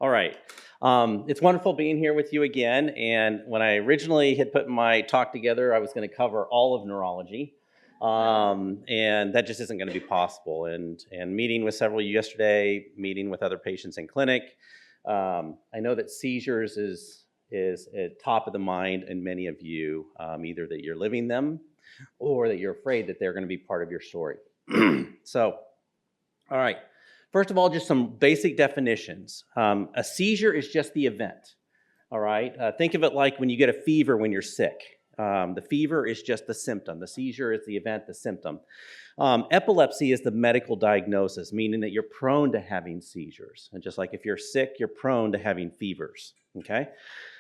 All right. It's wonderful being here with you again. And when I originally had put my talk together, I was going to cover all of neurology. And that just isn't going to be possible. And meeting with several yesterday, meeting with other patients in clinic, I know that seizures is at top of the mind in many of you, either that you're living them or that you're afraid that they're going to be part of your story. So, all right. First of all, just some basic definitions. A seizure is just the event, all right? Think of it like when you get a fever when you're sick. The fever is just the symptom. The seizure is the event, the symptom. Epilepsy is the medical diagnosis, meaning that you're prone to having seizures. And just like if you're sick, you're prone to having fevers, okay?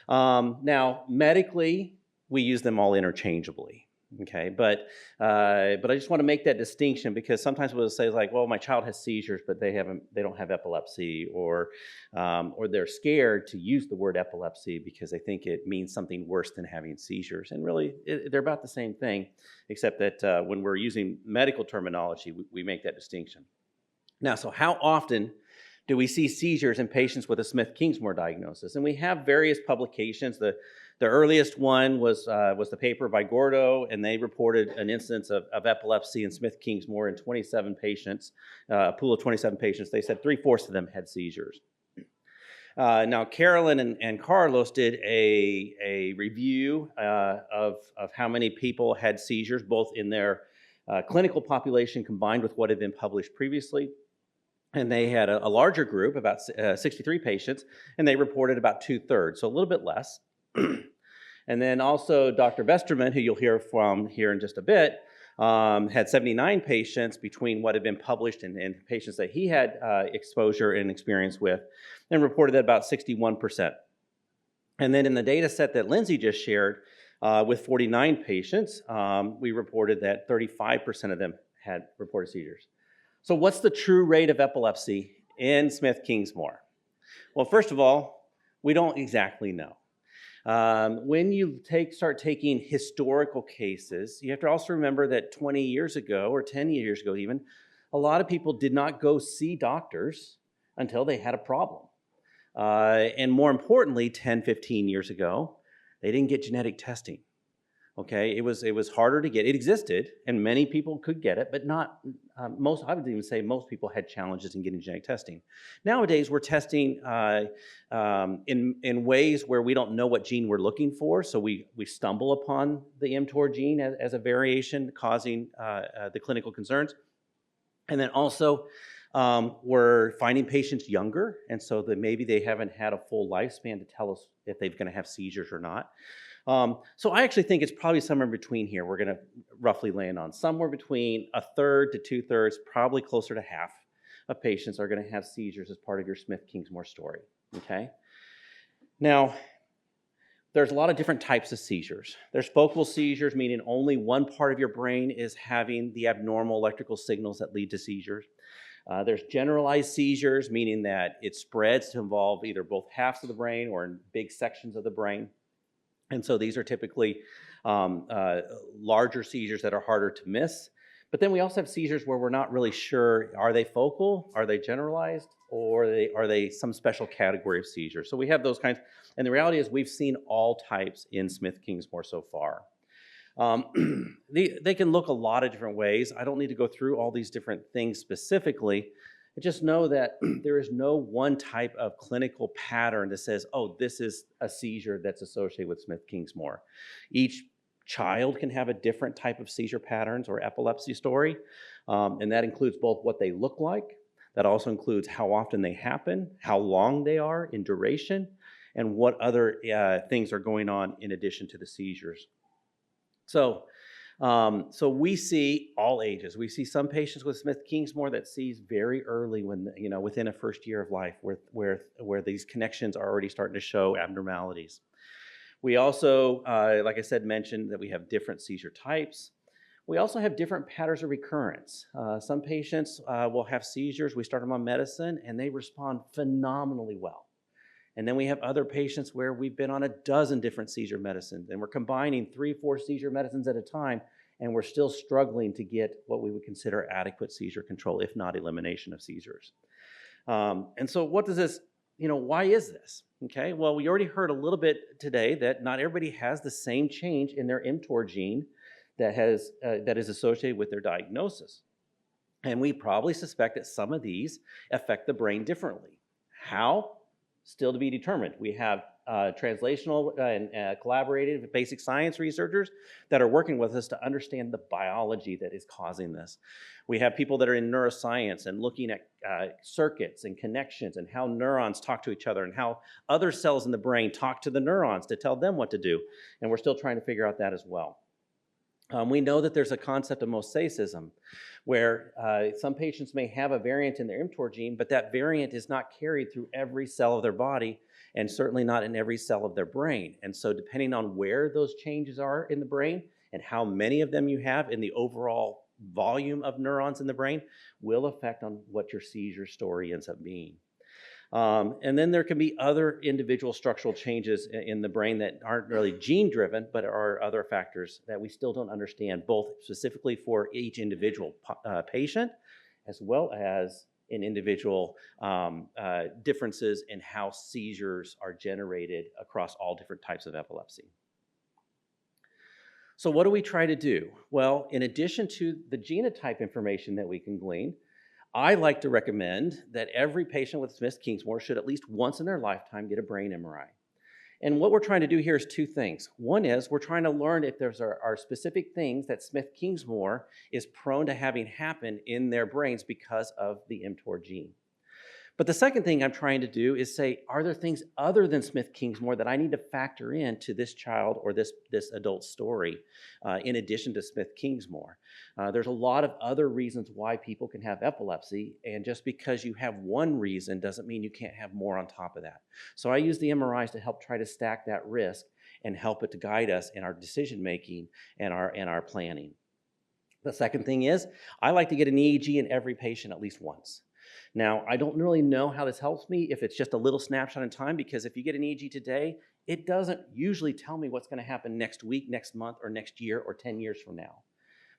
Now, medically, we use them all interchangeably. Okay, but I just want to make that distinction because sometimes we'll say like, well, my child has seizures, but they don't have epilepsy, or they're scared to use the word epilepsy because they think it means something worse than having seizures. And really, they're about the same thing, except that when we're using medical terminology, we make that distinction. Now, so how often do we see seizures in patients with a Smith-Kingsmore diagnosis? And we have various publications. The earliest one was the paper by Gordo, and they reported an instance of epilepsy in Smith-Kingsmore in 27 patients, a pool of 27 patients. They said 3/4 of them had seizures. Now, Carolyn and Carlos did a review of how many people had seizures, both in their clinical population combined with what had been published previously. And they had a larger group, about 63 patients, and they reported about 2/3, so a little bit less. And then also Dr. Vesterman, who you'll hear from here in just a bit, had 79 patients between what had been published and patients that he had exposure and experience with, and reported that about 61%. And then in the data set that Lindsay just shared with 49 patients, we reported that 35% of them had reported seizures. So what's the true rate of epilepsy in Smith-Kingsmore? Well, first of all, we don't exactly know. When you start taking historical cases, you have to also remember that 20 years ago, or 10 years ago even, a lot of people did not go see doctors until they had a problem. And more importantly, 10, 15 years ago, they didn't get genetic testing. Okay, it was harder to get. It existed, and many people could get it, but not most. I would even say most people had challenges in getting genetic testing. Nowadays, we're testing in ways where we don't know what gene we're looking for, so we stumble upon the mTOR gene as a variation causing the clinical concerns, and then also we're finding patients younger, and so that maybe they haven't had a full lifespan to tell us if they're going to have seizures or not. So I actually think it's probably somewhere in between here. We're going to roughly land on somewhere between 1/3 to 2/3, probably closer to half of patients are going to have seizures as part of your Smith-Kingsmore story, okay? Now, there's a lot of different types of seizures. There's focal seizures, meaning only one part of your brain is having the abnormal electrical signals that lead to seizures. There's generalized seizures, meaning that it spreads to involve either both halves of the brain or in big sections of the brain. And so these are typically larger seizures that are harder to miss. But then we also have seizures where we're not really sure, are they focal, are they generalized, or are they some special category of seizure? So we have those kinds. And the reality is we've seen all types in Smith-Kingsmore so far. They can look a lot of different ways. I don't need to go through all these different things specifically. Just know that there is no one type of clinical pattern that says, oh, this is a seizure that's associated with Smith-Kingsmore. Each child can have a different type of seizure patterns or epilepsy story, and that includes both what they look like, that also includes how often they happen, how long they are in duration, and what other things are going on in addition to the seizures. So we see all ages. We see some patients with Smith-Kingsmore that sees very early when, within a first year of life where these connections are already starting to show abnormalities. We also, like I said, mentioned that we have different seizure types. We also have different patterns of recurrence. Some patients will have seizures. We start them on medicine and they respond phenomenally well. And then we have other patients where we've been on a dozen different seizure medicines and we're combining 3-4 seizure medicines at a time, and we're still struggling to get what we would consider adequate seizure control, if not elimination of seizures. And so what does this why is this? Okay, well, we already heard a little bit today that not everybody has the same change in their mTOR gene that is associated with their diagnosis. And we probably suspect that some of these affect the brain differently. How? Still to be determined. We have translational and collaborative basic science researchers that are working with us to understand the biology that is causing this. We have people that are in neuroscience and looking at circuits and connections and how neurons talk to each other and how other cells in the brain talk to the neurons to tell them what to do. And we're still trying to figure out that as well. We know that there's a concept of mosaicism, where some patients may have a variant in their mTOR gene, but that variant is not carried through every cell of their body and certainly not in every cell of their brain. And so depending on where those changes are in the brain and how many of them you have in the overall volume of neurons in the brain will affect on what your seizure story ends up being. And then there can be other individual structural changes in the brain that aren't really gene-driven, but are other factors that we still don't understand, both specifically for each individual patient, as well as in individual differences in how seizures are generated across all different types of epilepsy. So what do we try to do? Well, in addition to the genotype information that we can glean, I like to recommend that every patient with Smith-Kingsmore should at least once in their lifetime get a brain MRI. And what we're trying to do here is two things. One is we're trying to learn if there are specific things that Smith-Kingsmore is prone to having happen in their brains because of the mTOR gene. But the second thing I'm trying to do is say, are there things other than Smith-Kingsmore that I need to factor into this child or this adult story in addition to Smith-Kingsmore? There's a lot of other reasons why people can have epilepsy, and just because you have one reason doesn't mean you can't have more on top of that. So I use the MRIs to help try to stack that risk and help it to guide us in our decision making and our planning. The second thing is I like to get an EEG in every patient at least once. Now, I don't really know how this helps me if it's just a little snapshot in time, because if you get an EEG today, it doesn't usually tell me what's going to happen next week, next month, or next year, or 10 years from now.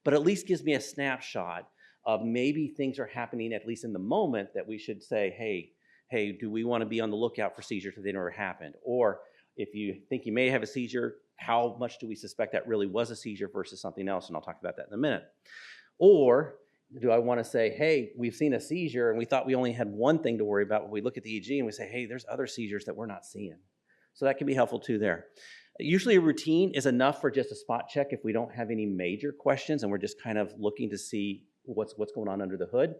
But at least gives me a snapshot of maybe things are happening, at least in the moment, that we should say, hey, do we want to be on the lookout for seizures if they never happened? Or if you think you may have a seizure, how much do we suspect that really was a seizure versus something else? And I'll talk about that in a minute. Or do I want to say, hey, we've seen a seizure and we thought we only had one thing to worry about when we look at the EEG, and we say, hey, there's other seizures that we're not seeing. So that can be helpful too there. Usually a routine is enough for just a spot check if we don't have any major questions and we're just kind of looking to see what's going on under the hood.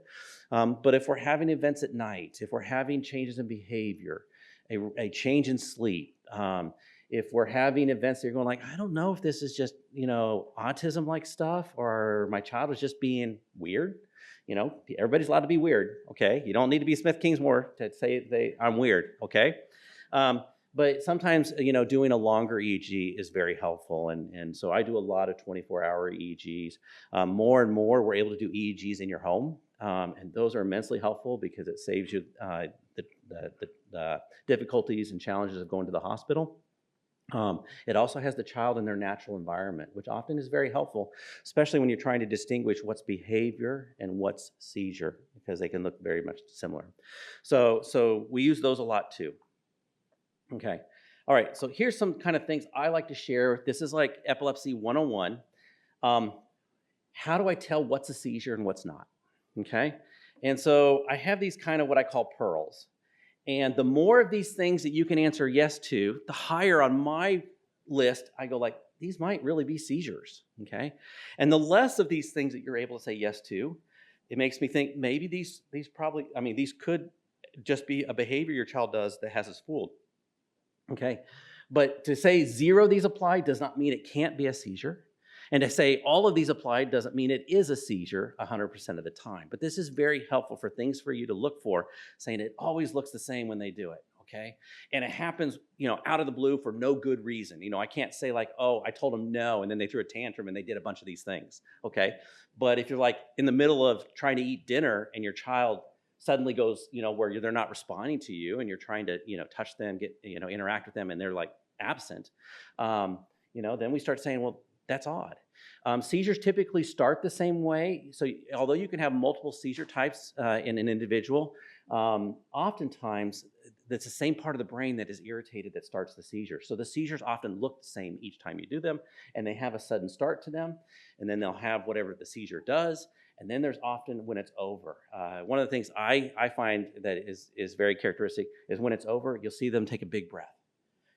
But if we're having events at night, if we're having changes in behavior, a change in sleep, if we're having events that you're going like, I don't know if this is just, autism-like stuff or my child is just being weird. Everybody's allowed to be weird, okay? You don't need to be Smith-Kingsmore to say I'm weird, okay? But sometimes, doing a longer EEG is very helpful. And so I do a lot of 24-hour EEGs. More and more, we're able to do EEGs in your home. And those are immensely helpful because it saves you the difficulties and challenges of going to the hospital. It also has the child in their natural environment, which often is very helpful, especially when you're trying to distinguish what's behavior and what's seizure, because they can look very much similar. So we use those a lot too. Okay. All right. So here's some kind of things I like to share. This is like Epilepsy 101. How do I tell what's a seizure and what's not? Okay. And so I have these kind of what I call pearls. And the more of these things that you can answer yes to, the higher on my list I go like, these might really be seizures, okay? And the less of these things that you're able to say yes to, it makes me think maybe these could just be a behavior your child does that has us fooled, okay? But to say 0 of these apply does not mean it can't be a seizure. And to say all of these apply doesn't mean it is a seizure 100% of the time. But this is very helpful for things for you to look for, saying it always looks the same when they do it, okay? And it happens, out of the blue for no good reason. I can't say like, oh, I told them no, and then they threw a tantrum and they did a bunch of these things, okay? But if you're like in the middle of trying to eat dinner and your child suddenly goes, where they're not responding to you and you're trying to, touch them, interact with them, and they're like absent, then we start saying, well, that's odd. Seizures typically start the same way. So although you can have multiple seizure types in an individual, oftentimes that's the same part of the brain that is irritated that starts the seizure. So the seizures often look the same each time you do them, and they have a sudden start to them, and then they'll have whatever the seizure does, and then there's often when it's over. One of the things I find that is very characteristic is when it's over, you'll see them take a big breath.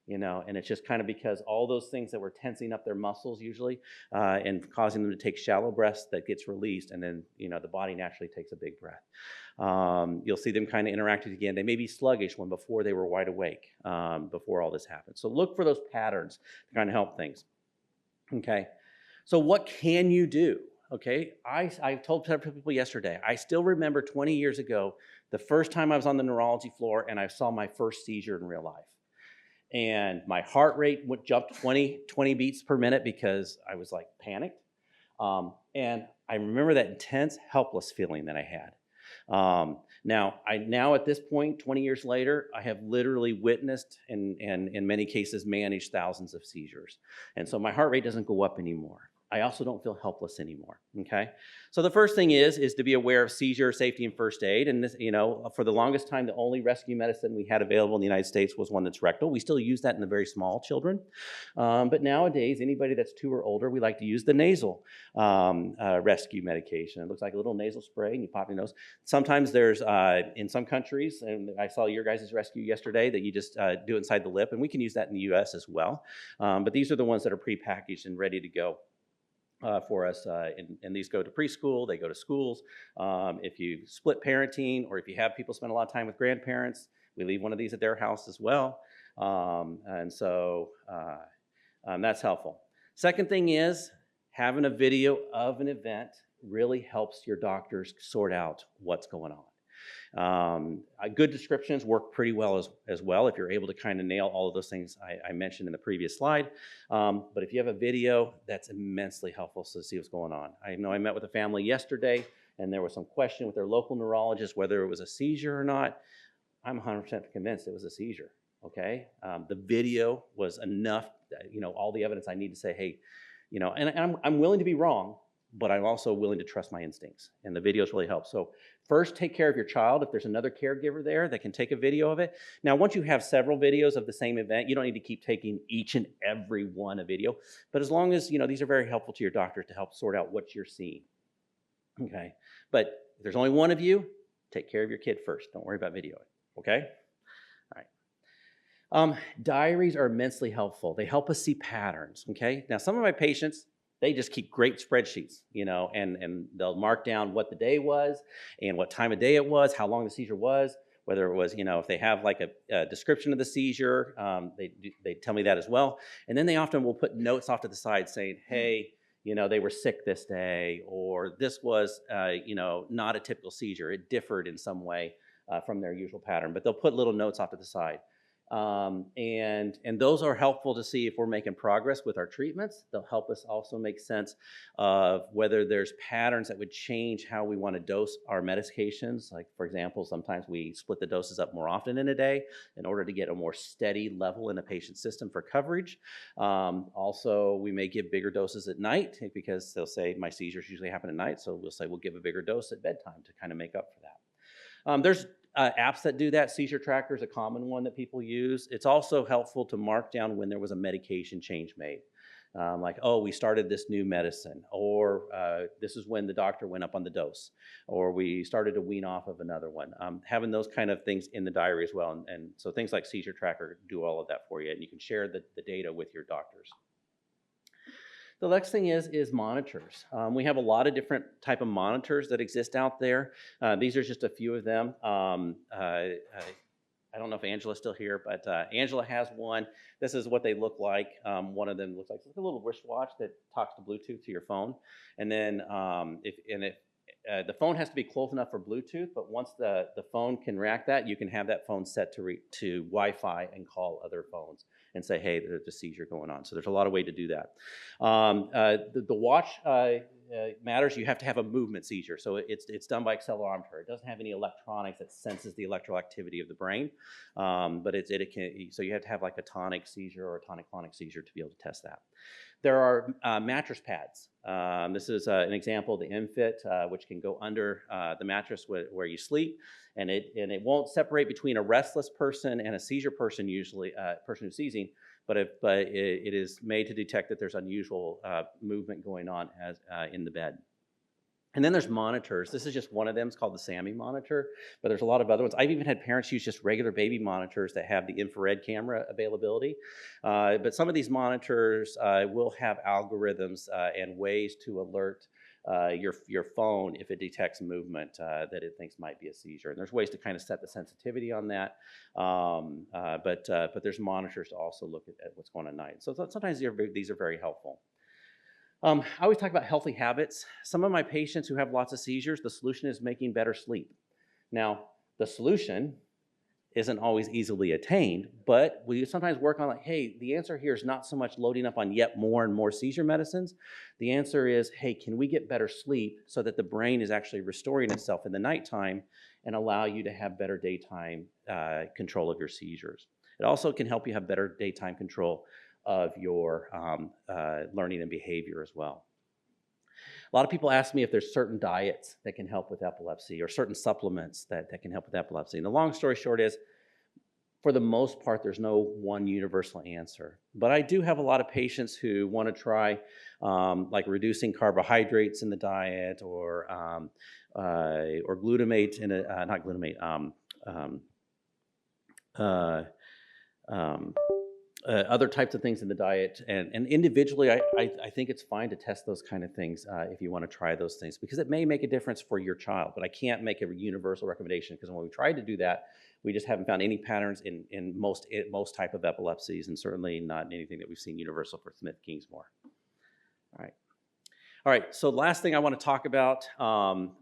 And it's just kind of because all those things that were tensing up their muscles usually and causing them to take shallow breaths that gets released, and then the body naturally takes a big breath. You'll see them kind of interact again. They may be sluggish when before they were wide awake before all this happened. So look for those patterns to kind of help things. Okay, so what can you do? Okay, I told several people yesterday, I still remember 20 years ago, the first time I was on the neurology floor and I saw my first seizure in real life. And my heart rate jumped 20 beats per minute because I was like panicked. And I remember that intense, helpless feeling that I had. Now at this point, 20 years later, I have literally witnessed and in many cases managed thousands of seizures. And so my heart rate doesn't go up anymore. I also don't feel helpless anymore, okay? So the first thing is to be aware of seizure safety and first aid. And this, for the longest time, the only rescue medicine we had available in the United States was one that's rectal. We still use that in the very small children. But nowadays, anybody that's 2 or older, we like to use the nasal rescue medication. It looks like a little nasal spray and you pop your nose. Sometimes there's, in some countries, and I saw your guys' rescue yesterday, that you just do inside the lip, and we can use that in the US as well. But these are the ones that are prepackaged and ready to go. For us, and these go to preschool, they go to schools. If you split parenting, or if you have people spend a lot of time with grandparents, we leave one of these at their house as well. And so that's helpful. Second thing is, having a video of an event really helps your doctors sort out what's going on. Good descriptions work pretty well as well if you're able to kind of nail all of those things I mentioned in the previous slide. But if you have a video, that's immensely helpful to see what's going on. I know I met with a family yesterday, and there was some question with their local neurologist whether it was a seizure or not. I'm 100% convinced it was a seizure, okay? The video was enough, all the evidence I need to say, hey, and I'm willing to be wrong, but I'm also willing to trust my instincts, and the videos really help. So first, take care of your child. If there's another caregiver there that can take a video of it. Now, once you have several videos of the same event, you don't need to keep taking each and every one a video, but as long as, these are very helpful to your doctor to help sort out what you're seeing, okay? But if there's only one of you, take care of your kid first. Don't worry about videoing, okay? All right. Diaries are immensely helpful. They help us see patterns, okay? Now, some of my patients, they just keep great spreadsheets, and they'll mark down what the day was and what time of day it was, how long the seizure was, whether it was, if they have like a description of the seizure, they tell me that as well. And then they often will put notes off to the side saying, hey, they were sick this day, or this was, not a typical seizure. It differed in some way from their usual pattern, but they'll put little notes off to the side. And those are helpful to see if we're making progress with our treatments. They'll help us also make sense of whether there's patterns that would change how we want to dose our medications. Like, for example, sometimes we split the doses up more often in a day in order to get a more steady level in a patient's system for coverage. Also, we may give bigger doses at night because they'll say my seizures usually happen at night. So we'll say we'll give a bigger dose at bedtime to kind of make up for that. There's apps that do that. Seizure Tracker is a common one that people use. It's also helpful to mark down when there was a medication change made. Like, oh, we started this new medicine, or this is when the doctor went up on the dose, or we started to wean off of another one. Having those kind of things in the diary as well. And so things like Seizure Tracker do all of that for you, and you can share the data with your doctors. The next thing is monitors. We have a lot of different type of monitors that exist out there. These are just a few of them. I don't know if Angela's still here, but Angela has one. This is what they look like. One of them looks like a little wristwatch that talks to Bluetooth to your phone. And then the phone has to be close enough for Bluetooth, but once the phone can react that, you can have that phone set to Wi-Fi and call other phones and say, hey, there's a seizure going on. So there's a lot of ways to do that. The watch matters. You have to have a movement seizure. So it's done by accelerometer. It doesn't have any electronics that senses the electrical activity of the brain, but it can, so you have to have like a tonic seizure or a tonic-clonic seizure to be able to test that. There are mattress pads. This is an example of the MFit, which can go under the mattress where you sleep, and it won't separate between a restless person and a seizure person, usually person who's seizing, but it is made to detect that there's unusual movement going on as in the bed. And then there's monitors. This is just one of them. It's called the SAMI monitor, but there's a lot of other ones. I've even had parents use just regular baby monitors that have the infrared camera availability. But some of these monitors will have algorithms and ways to alert your phone if it detects movement that it thinks might be a seizure. And there's ways to kind of set the sensitivity on that. But there's monitors to also look at what's going on at night. So sometimes these are very helpful. I always talk about healthy habits. Some of my patients who have lots of seizures, the solution is making better sleep. Now, the solution isn't always easily attained, but we sometimes work on like, hey, the answer here is not so much loading up on yet more and more seizure medicines. The answer is, hey, can we get better sleep so that the brain is actually restoring itself in the nighttime and allow you to have better daytime control of your seizures. It also can help you have better daytime control of your learning and behavior as well. A lot of people ask me if there's certain diets that can help with epilepsy or certain supplements that can help with epilepsy. And the long story short is, for the most part, there's no one universal answer. But I do have a lot of patients who want to try like reducing carbohydrates in the diet or glutamate in a, not glutamate, other types of things in the diet, and individually, I think it's fine to test those kind of things if you want to try those things, because it may make a difference for your child, but I can't make a universal recommendation, because when we tried to do that, we just haven't found any patterns in most type of epilepsies, and certainly not anything that we've seen universal for Smith-Kingsmore. All right, so last thing I want to talk about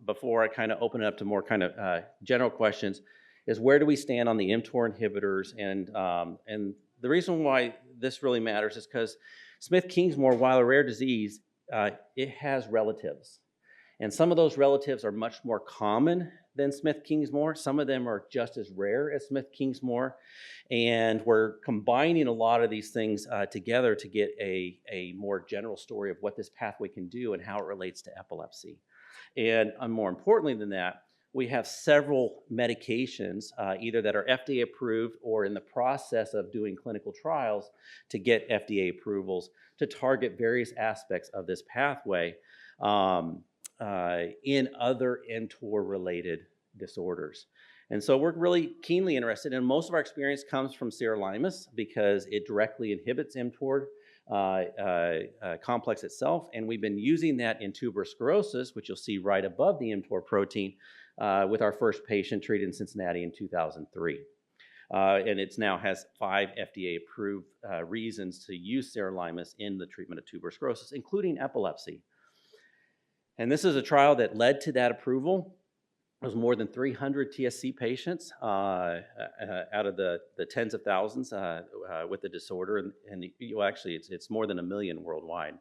before I kind of open it up to more kind of general questions is, where do we stand on the mTOR inhibitors? And the reason why this really matters is because Smith-Kingsmore, while a rare disease, it has relatives. And some of those relatives are much more common than Smith-Kingsmore. Some of them are just as rare as Smith-Kingsmore. And we're combining a lot of these things together to get a more general story of what this pathway can do and how it relates to epilepsy. And more importantly than that, we have several medications, either that are FDA approved or in the process of doing clinical trials to get FDA approvals to target various aspects of this pathway in other mTOR-related disorders. And so we're really keenly interested, and most of our experience comes from sirolimus because it directly inhibits mTOR complex itself, and we've been using that in tuberous sclerosis, which you'll see right above the mTOR protein, with our first patient treated in Cincinnati in 2003. And it now has 5 FDA-approved reasons to use sirolimus in the treatment of tuberous sclerosis, including epilepsy. And this is a trial that led to that approval. It was more than 300 TSC patients out of the tens of thousands with the disorder, and well, actually, it's more than 1 million worldwide.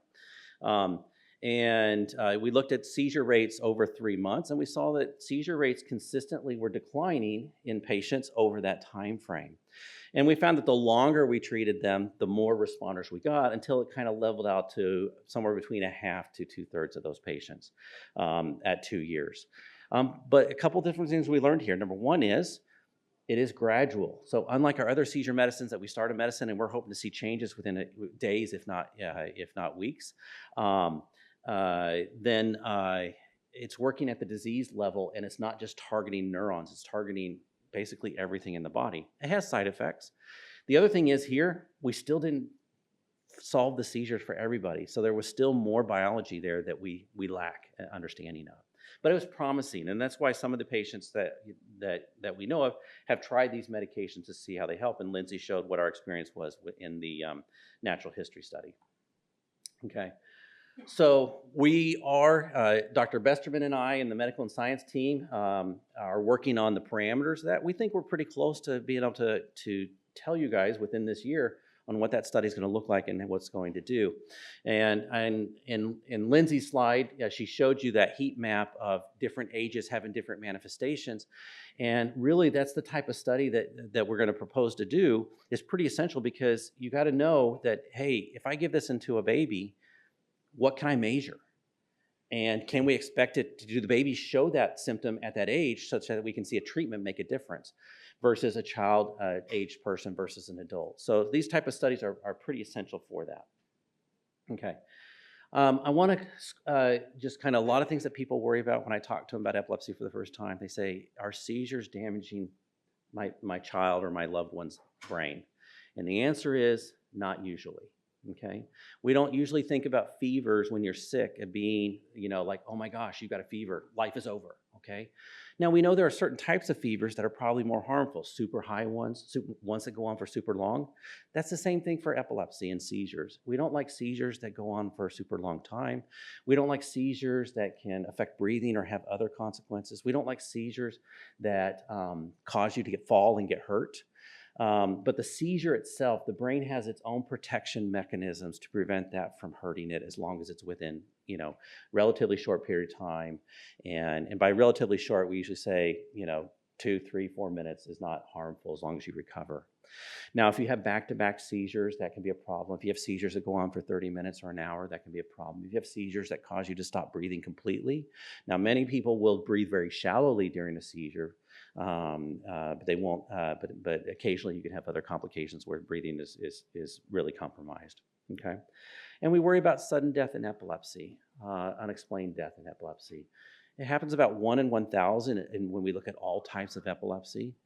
And we looked at seizure rates over 3 months, and we saw that seizure rates consistently were declining in patients over that time frame. And we found that the longer we treated them, the more responders we got, until it kind of leveled out to somewhere between 1/2 to 2/3 of those patients at 2 years. But a couple different things we learned here. Number one is, it is gradual. So unlike our other seizure medicines that we start a medicine and we're hoping to see changes within days, if not weeks, then it's working at the disease level, and it's not just targeting neurons, it's targeting basically everything in the body. It has side effects. The other thing is, here, we still didn't solve the seizures for everybody. So there was still more biology there that we lack understanding of. But it was promising, and that's why some of the patients that we know of have tried these medications to see how they help, and Lindsay showed what our experience was in the natural history study. Okay, so we are, Dr. Besterman and I and the medical and science team are working on the parameters that we think we're pretty close to being able to tell you guys within this year on what that study is going to look like and what it's going to do. And in Lindsay's slide, she showed you that heat map of different ages having different manifestations. And really, that's the type of study that we're going to propose to do. Is pretty essential, because you got to know that, hey, if I give this into a baby, what can I measure? And can we expect it to do the baby show that symptom at that age such that we can see a treatment make a difference versus a child aged person versus an adult? So these type of studies are pretty essential for that. Okay. I want to just kind of a lot of things that people worry about when I talk to them about epilepsy for the first time. They say, are seizures damaging my child or my loved one's brain? And the answer is not usually. Okay, we don't usually think about fevers when you're sick and being, like, oh my gosh, you've got a fever, life is over. Okay, now we know there are certain types of fevers that are probably more harmful, super high ones, ones that go on for super long. That's the same thing for epilepsy and seizures. We don't like seizures that go on for a super long time. We don't like seizures that can affect breathing or have other consequences. We don't like seizures that cause you to fall and get hurt. But the seizure itself, the brain has its own protection mechanisms to prevent that from hurting it as long as it's within, relatively short period of time. And by relatively short, we usually say, 2, 3, 4 minutes is not harmful as long as you recover. Now, if you have back-to-back seizures, that can be a problem. If you have seizures that go on for 30 minutes or an hour, that can be a problem. If you have seizures that cause you to stop breathing completely, now many people will breathe very shallowly during a seizure, but they won't. But occasionally you can have other complications where breathing is really compromised. Okay, and we worry about sudden death in epilepsy, unexplained death in epilepsy. It happens about 1 in 1,000, and when we look at all types of epilepsy.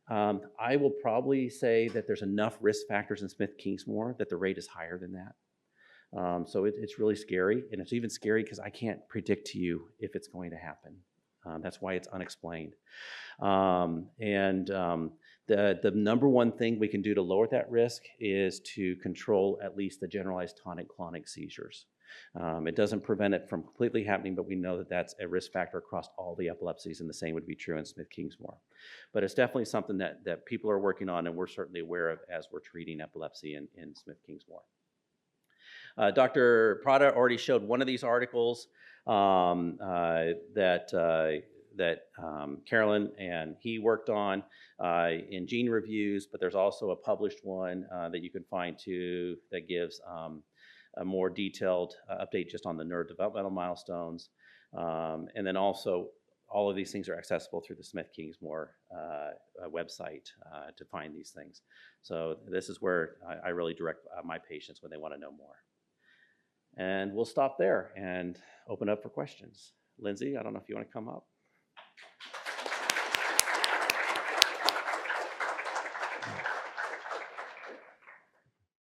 I will probably say that there's enough risk factors in Smith-Kingsmore that the rate is higher than that. So it's really scary, and it's even scary because I can't predict to you if it's going to happen. That's why it's unexplained. The number one thing we can do to lower that risk is to control at least the generalized tonic-clonic seizures. It doesn't prevent it from completely happening, but we know that that's a risk factor across all the epilepsies, and the same would be true in Smith-Kingsmore. But it's definitely something that people are working on, and we're certainly aware of as we're treating epilepsy in Smith-Kingsmore. Dr. Prada already showed one of these articles that Carolyn and he worked on in Gene Reviews, but there's also a published one that you can find too that gives a more detailed update just on the neurodevelopmental milestones. And then also, all of these things are accessible through the Smith-Kingsmore website to find these things. So this is where I really direct my patients when they want to know more. And we'll stop there and open up for questions. Lindsay, I don't know if you want to come up.